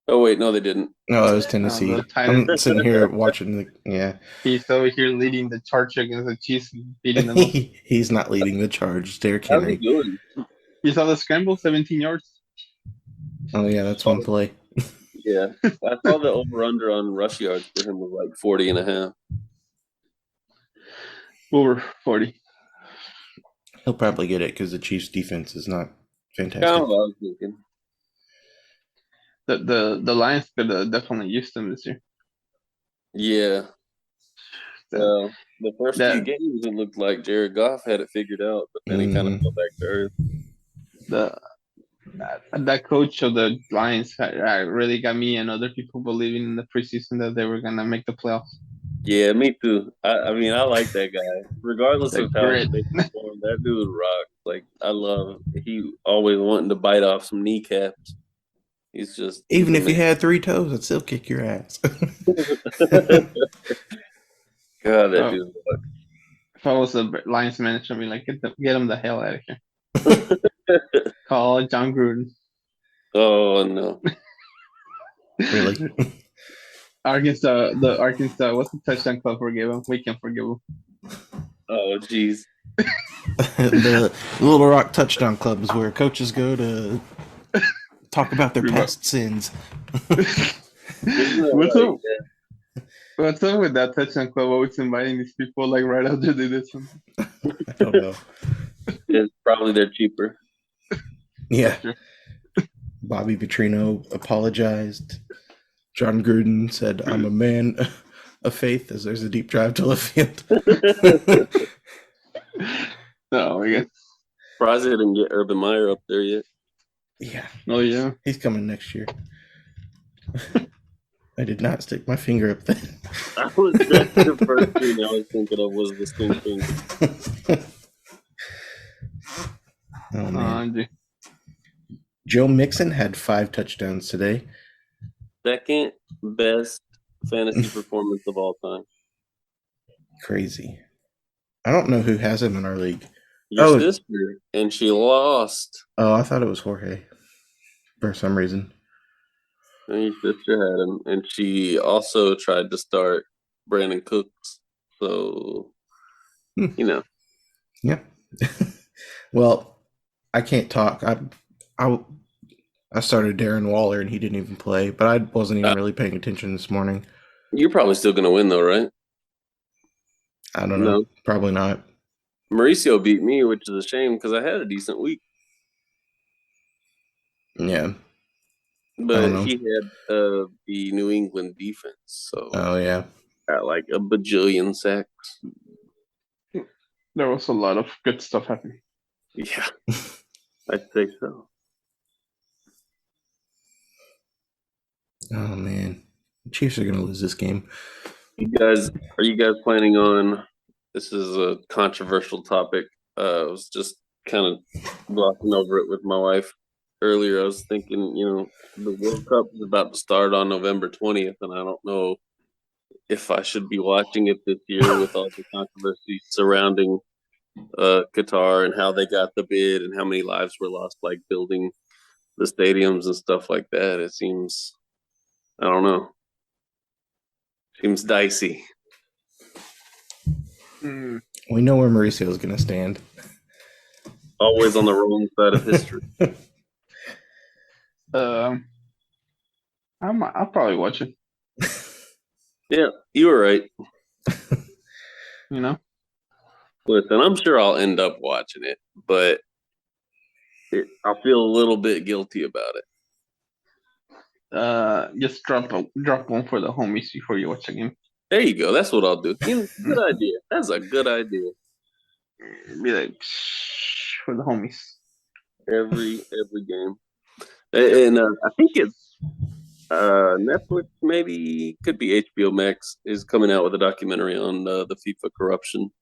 Oh, wait, no, they didn't. No, it was The Tennessee. Titans. I'm sitting here watching the. Yeah. He's over here leading the charge against the Chiefs, beating them up. He's not leading the charge. Derrick How's he Henry. doing? You saw the scramble, 17 yards. Oh yeah, that's one play. Yeah. I saw the over-under on rush yards for him was like 40 and a half. Over 40. He'll probably get it because the Chiefs' defense is not Kind fantastic. of what I was thinking. The Lions could definitely use them this year. Yeah. Well, the first few games, it looked like Jared Goff had it figured out, but then he kind of fell back to earth. That coach of the Lions really got me and other people believing in the preseason that they were gonna make the playoffs. Yeah, me too. I mean, I like that guy. Regardless The of how grit. they perform, that dude rocks. Like, I love he always wanting to bite off some kneecaps. He's just Even if he had 3 toes, I'd still kick your ass. God, that dude rocks. If I was a Lions manager, I'd be like, get him the hell out of here. Call John Gruden. Oh no. Really? Arkansas, what's the touchdown club forgive him? We can forgive him. Oh jeez. The Little Rock Touchdown Club is where coaches go to talk about their past sins. What's up? What's up with that touchdown club always inviting these people like right after they did something? I don't know. It's probably they're cheaper. Yeah. Bobby Petrino apologized. John Gruden said, "I'm a man of faith," as there's a deep drive to left field. No, I guess. Surprised they didn't get Urban Meyer up there yet. Yeah. Oh yeah. He's coming next year. I did not stick my finger up there. That's the first thing I was thinking of was the stink finger. Oh man. Joe Mixon had 5 touchdowns today. Second best fantasy performance of all time. Crazy. I don't know who has him in our league. Your sister, and she lost. Oh, I thought it was Jorge for some reason. And your sister had him, and she also tried to start Brandon Cooks. So, you know. Yeah. Well, I can't talk. I started Darren Waller, and he didn't even play, but I wasn't even really paying attention this morning. You're probably still going to win, though, right? I don't know. Probably not. Mauricio beat me, which is a shame because I had a decent week. Yeah. But he had the New England defense, so yeah, got like a bajillion sacks. There was a lot of good stuff happening. Yeah, I'd say so. Oh man, the Chiefs are gonna lose this game. Are you guys planning on? This is a controversial topic. I was just kind of glossing over it with my wife earlier. I was thinking, the World Cup is about to start on November 20th, and I don't know if I should be watching it this year with all the controversy surrounding Qatar and how they got the bid and how many lives were lost, like building the stadiums and stuff like that. It seems, I don't know, seems dicey. We know where Mauricio is going to stand. Always on the wrong side of history. I'll probably watch it. Yeah, you were right. Listen, I'm sure I'll end up watching it, but I'll feel a little bit guilty about it. Just drop one for the homies before you watch the game. There you go. That's what I'll do. Good idea. That's a good idea. Be like for the homies. Every game, and I think it's Netflix, maybe could be HBO Max, is coming out with a documentary on the FIFA corruption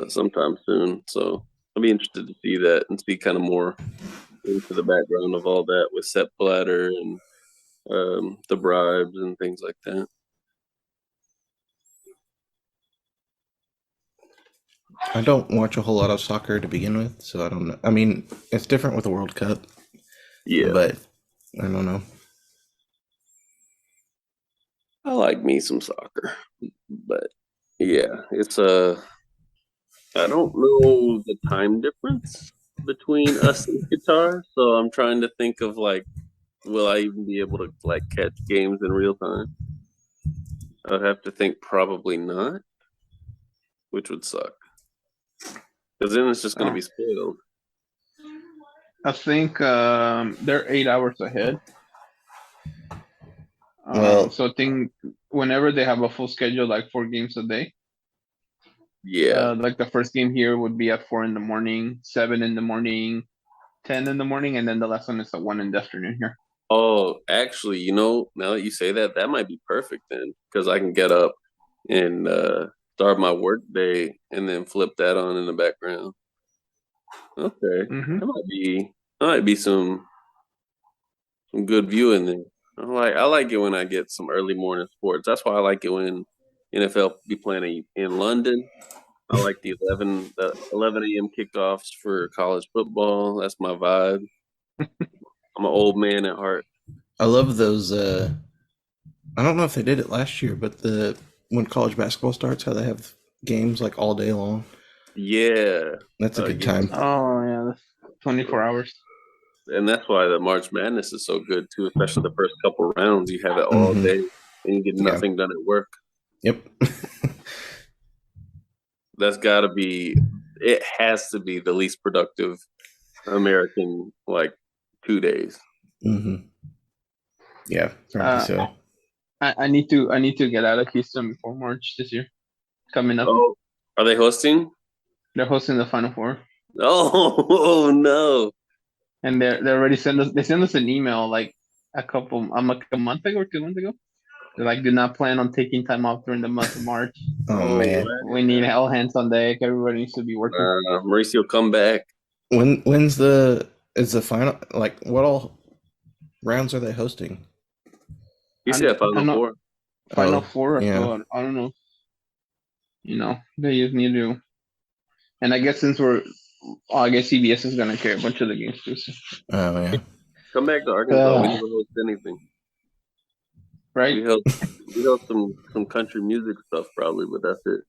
sometime soon. So I'll be interested to see that and see kind of more into the background of all that with Sepp Blatter and the bribes and things like that. I don't watch a whole lot of soccer to begin with, so I don't know. I mean, it's different with the World Cup, Yeah, but I don't know. I like me some soccer, but yeah, it's I don't know the time difference between us and Qatar, so I'm trying to think of like, will I even be able to like catch games in real time? I'd have to think probably not, which would suck because then it's just going to Oh, be spoiled. I think they're 8 hours ahead. Well, So I think whenever they have a full schedule, like 4 games a day, Yeah. like the first game here would be at 4 in the morning, 7 in the morning, 10 in the morning, and then the last one is at 1 in the afternoon here. Oh, actually, now that you say that, that might be perfect then, because I can get up and start my work day and then flip that on in the background. Okay, Hmm. that might be some good viewing there. I like it when I get some early morning sports. That's why I like it when NFL be playing in London. I like the 11 a.m. kickoffs for college football. That's my vibe. I'm an old man at heart. I love those. I don't know if they did it last year, but the when college basketball starts, how they have games like all day long. Yeah, That's a good yeah, time. Oh yeah, that's 24 hours. and that's why the March Madness is so good too. Especially the first couple rounds, you have it all Hmm. day, and you get Yeah. nothing done at work. Yep. That's got to be. It has to be the least productive American 2 days. Hmm. Yeah, probably Uh, so. I need to get out of Houston before March this year. Coming up, Oh, are they hosting? they're hosting the Final Four, Oh, oh no! and they already sent us an email like like a month ago or 2 months ago. They're like, do not plan on taking time off during the month of March. Oh Oh, man, We need all hands on deck. Everybody needs to be working. Mauricio, come back. when's the is the final? Like, what all rounds are they hosting? He I said I Final know Four. Final Oh, Four, yeah. so I don't know. They just need to. And I guess I guess CBS is gonna carry a bunch of the games too. So. Oh, yeah. Come back to Arkansas. We Uh, never host anything. right? We host we host some country music stuff probably, but that's it.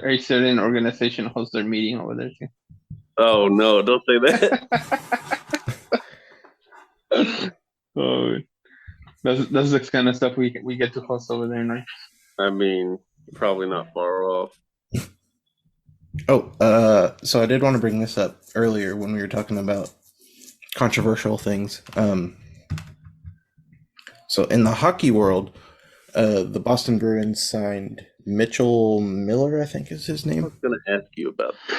A certain organization hosts their meeting over there Oh no! Don't say that. too. Oh, that's the kind of stuff we get to host over there, right? I mean, probably not far off. Oh, so I did want to bring this up earlier when we were talking about controversial things. So in the hockey world, the Boston Bruins signed Mitchell Miller, I think is his I name. was gonna ask you about this.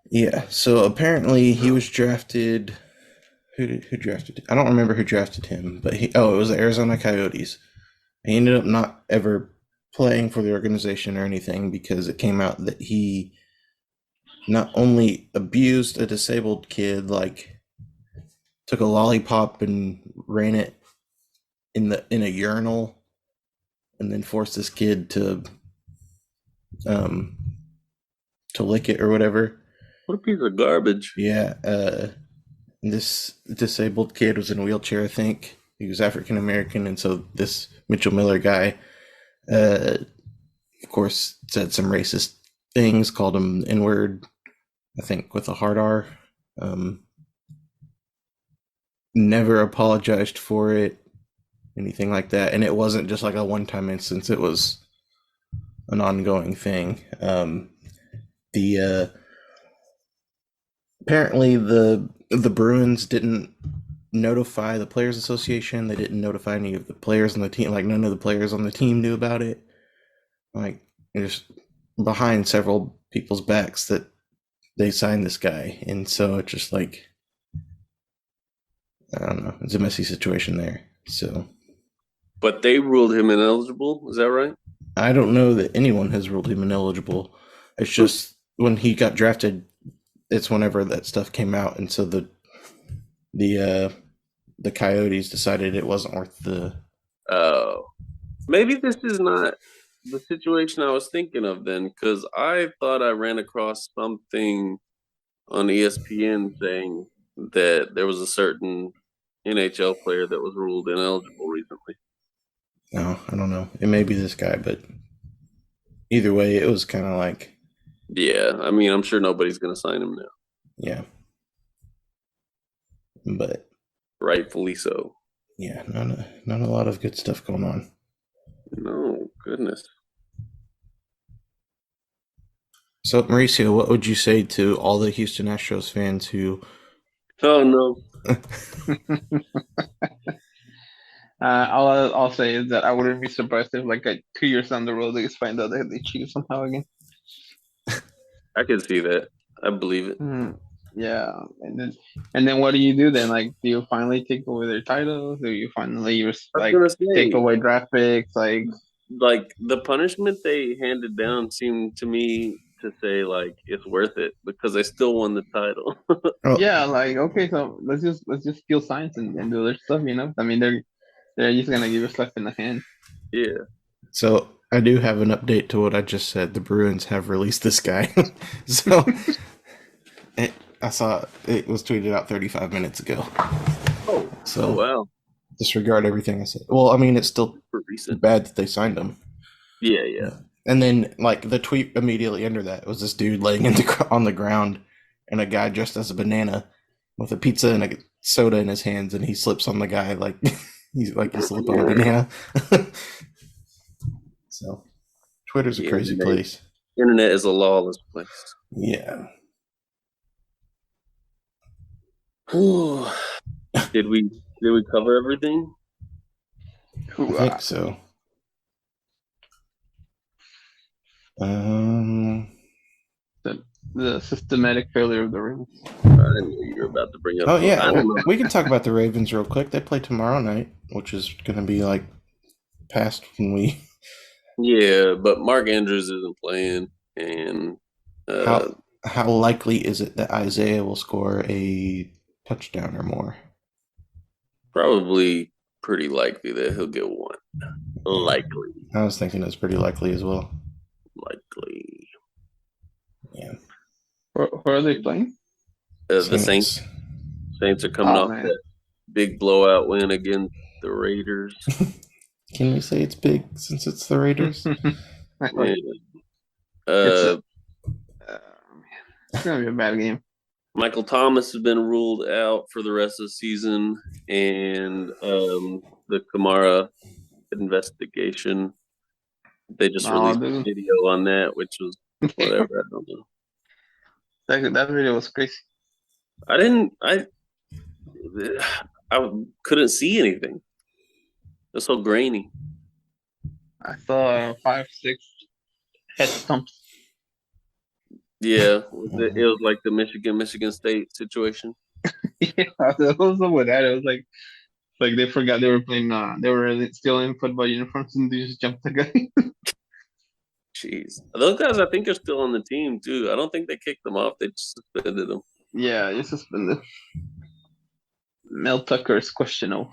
Yeah. So apparently he was drafted. Who drafted? I don't remember who drafted him, but it was the Arizona Coyotes. He ended up not ever playing for the organization or anything because it came out that he not only abused a disabled kid, like took a lollipop and ran it in a urinal, and then forced this kid um to lick it or whatever. What a piece of garbage. Yeah, this disabled kid was in a wheelchair. I think he was African American, and so this Mitchell Miller guy, of course, said some racist things, called him N word. I think with a hard R. Um, Never apologized for it, anything like that, and it wasn't just like a one-time instance. It was an ongoing thing. The Apparently the Bruins didn't notify the Players Association. They didn't notify any of the players on the team. Like none of the players on the team knew about it. Like just behind several people's backs that they signed this guy, and so it's just like I don't know. It's a messy situation there. So But they ruled him ineligible. Is that right? I don't know that anyone has ruled him ineligible. It's Hmm. just when he got drafted, it's whenever that stuff came out, and so the uh, the Coyotes decided it wasn't worth the. Oh, maybe this is not the situation I was thinking of then, because I thought I ran across something on ESPN saying that there was a certain NHL player that was ruled ineligible recently. No, I don't know. It may be this guy, but either way, it was kind of like, Yeah, I mean, I'm sure nobody's going to sign him now. yeah. But Rightfully so. yeah, not a lot of good stuff going on. No, goodness. So, Mauricio, what would you say to all the Houston Astros fans who? Oh no. All I'll say is that I wouldn't be surprised if like 2 years down the road they just find out that they cheated somehow again. I can see that. I believe it. Yeah, and then what do you do then? Like, do you finally take away their titles? Do you finally I was like gonna say, take away draft picks? Like the punishment they handed down seemed to me to say like it's worth it because they still won the title. Oh, yeah, like okay, so let's just steal signs and do their stuff. I mean they're just gonna give you a slap in the hand. Yeah. so I do have an update to what I just said. The Bruins have released this guy. So I saw it was tweeted out 35 minutes ago. Oh. So Wow. disregard everything I said. Well, I mean, it's still For recent. bad that they signed him. Yeah. And then, like, the tweet immediately under that was this dude laying on the ground and a guy dressed as a banana with a pizza and a soda in his hands, and he slips on the guy like he's slip on a banana. So, Twitter's a Yeah, crazy internet. place. Internet is a lawless place. Yeah. Did we cover everything? I think so. The systematic failure of the Ravens. I knew you were about to bring up. Oh yeah, I don't know. we can talk about the Ravens real quick. They play tomorrow night, which is going to be like past when we. Yeah, but Mark Andrews isn't playing, and How likely is it that Isaiah will score a touchdown or more? probably pretty likely that he'll get one. Likely. I was thinking it's pretty likely as well. Likely. Yeah. Who are they playing? The Saints. Saints are coming off that big blowout win against the Raiders. Can we say it's big since it's the Raiders? It's gonna be a bad game. Michael Thomas has been ruled out for the rest of the season, and the Kamara investigation. They just released a video on that, which was whatever. I don't know. That video was crazy. I couldn't see anything. It's so grainy. I saw 5-6 head stumps. Yeah, it was like the Michigan State situation. Yeah, it was with that. It was like they forgot they were playing. They were still in football uniforms and they just jumped the guy. Jeez, those guys I think are still on the team too. I don't think they kicked them off; they just suspended them. Yeah, you suspended. Mel Tucker is questionable.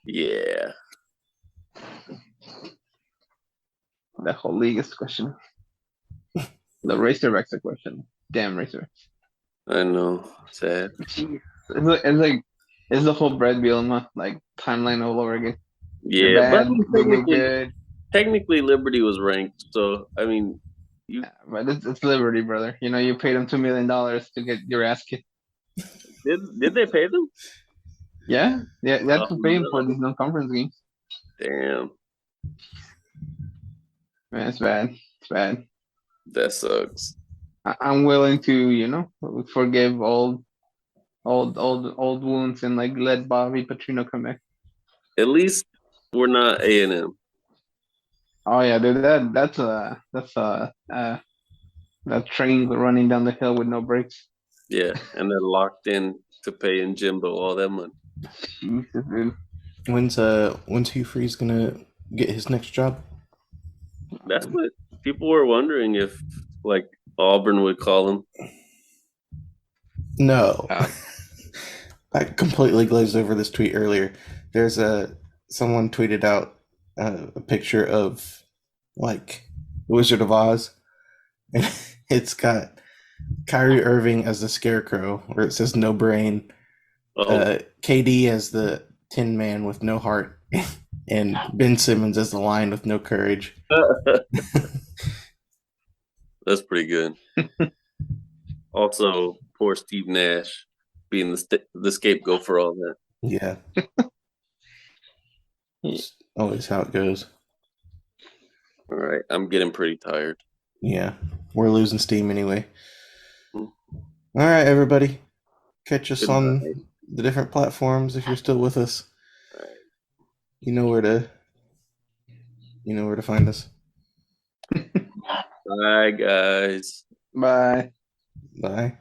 Yeah, the whole league is questionable. The Razorbacks are questionable. Damn Razorbacks. I know. Sad. It's the whole Brad Bielema like timeline all over again. Yeah, but technically Liberty was ranked, so I mean, but it's Liberty, brother. You paid them $2 million to get your ass kicked. Did they pay them? Yeah, they had to pay him for these non-conference games. Damn. Man, it's bad. It's bad. That sucks. I'm willing to, forgive old wounds and like let Bobby Petrino come back. At least we're not A&M. Oh yeah, dude, that's that train running down the hill with no brakes. Yeah, and they're locked in to paying Jimbo all that money. Jesus, dude. When's Hugh Freeze gonna get his next job? That's what people were wondering if like Auburn would call him. No. I completely glazed over this tweet earlier. There's someone tweeted out a picture of like Wizard of Oz. And it's got Kyrie Irving as the Scarecrow, where it says no brain. Oh, KD as the Tin Man with no heart, and Ben Simmons as the Lion with no courage. that's pretty good. Also, poor Steve Nash being the scapegoat for all that. Yeah, it's always how it goes. All right, I'm getting pretty tired. Yeah, we're losing steam anyway. Hmm. All right, everybody, catch us Good on night. the different platforms if you're still with us. All right. You know where to find us. Bye, guys. Bye. Bye.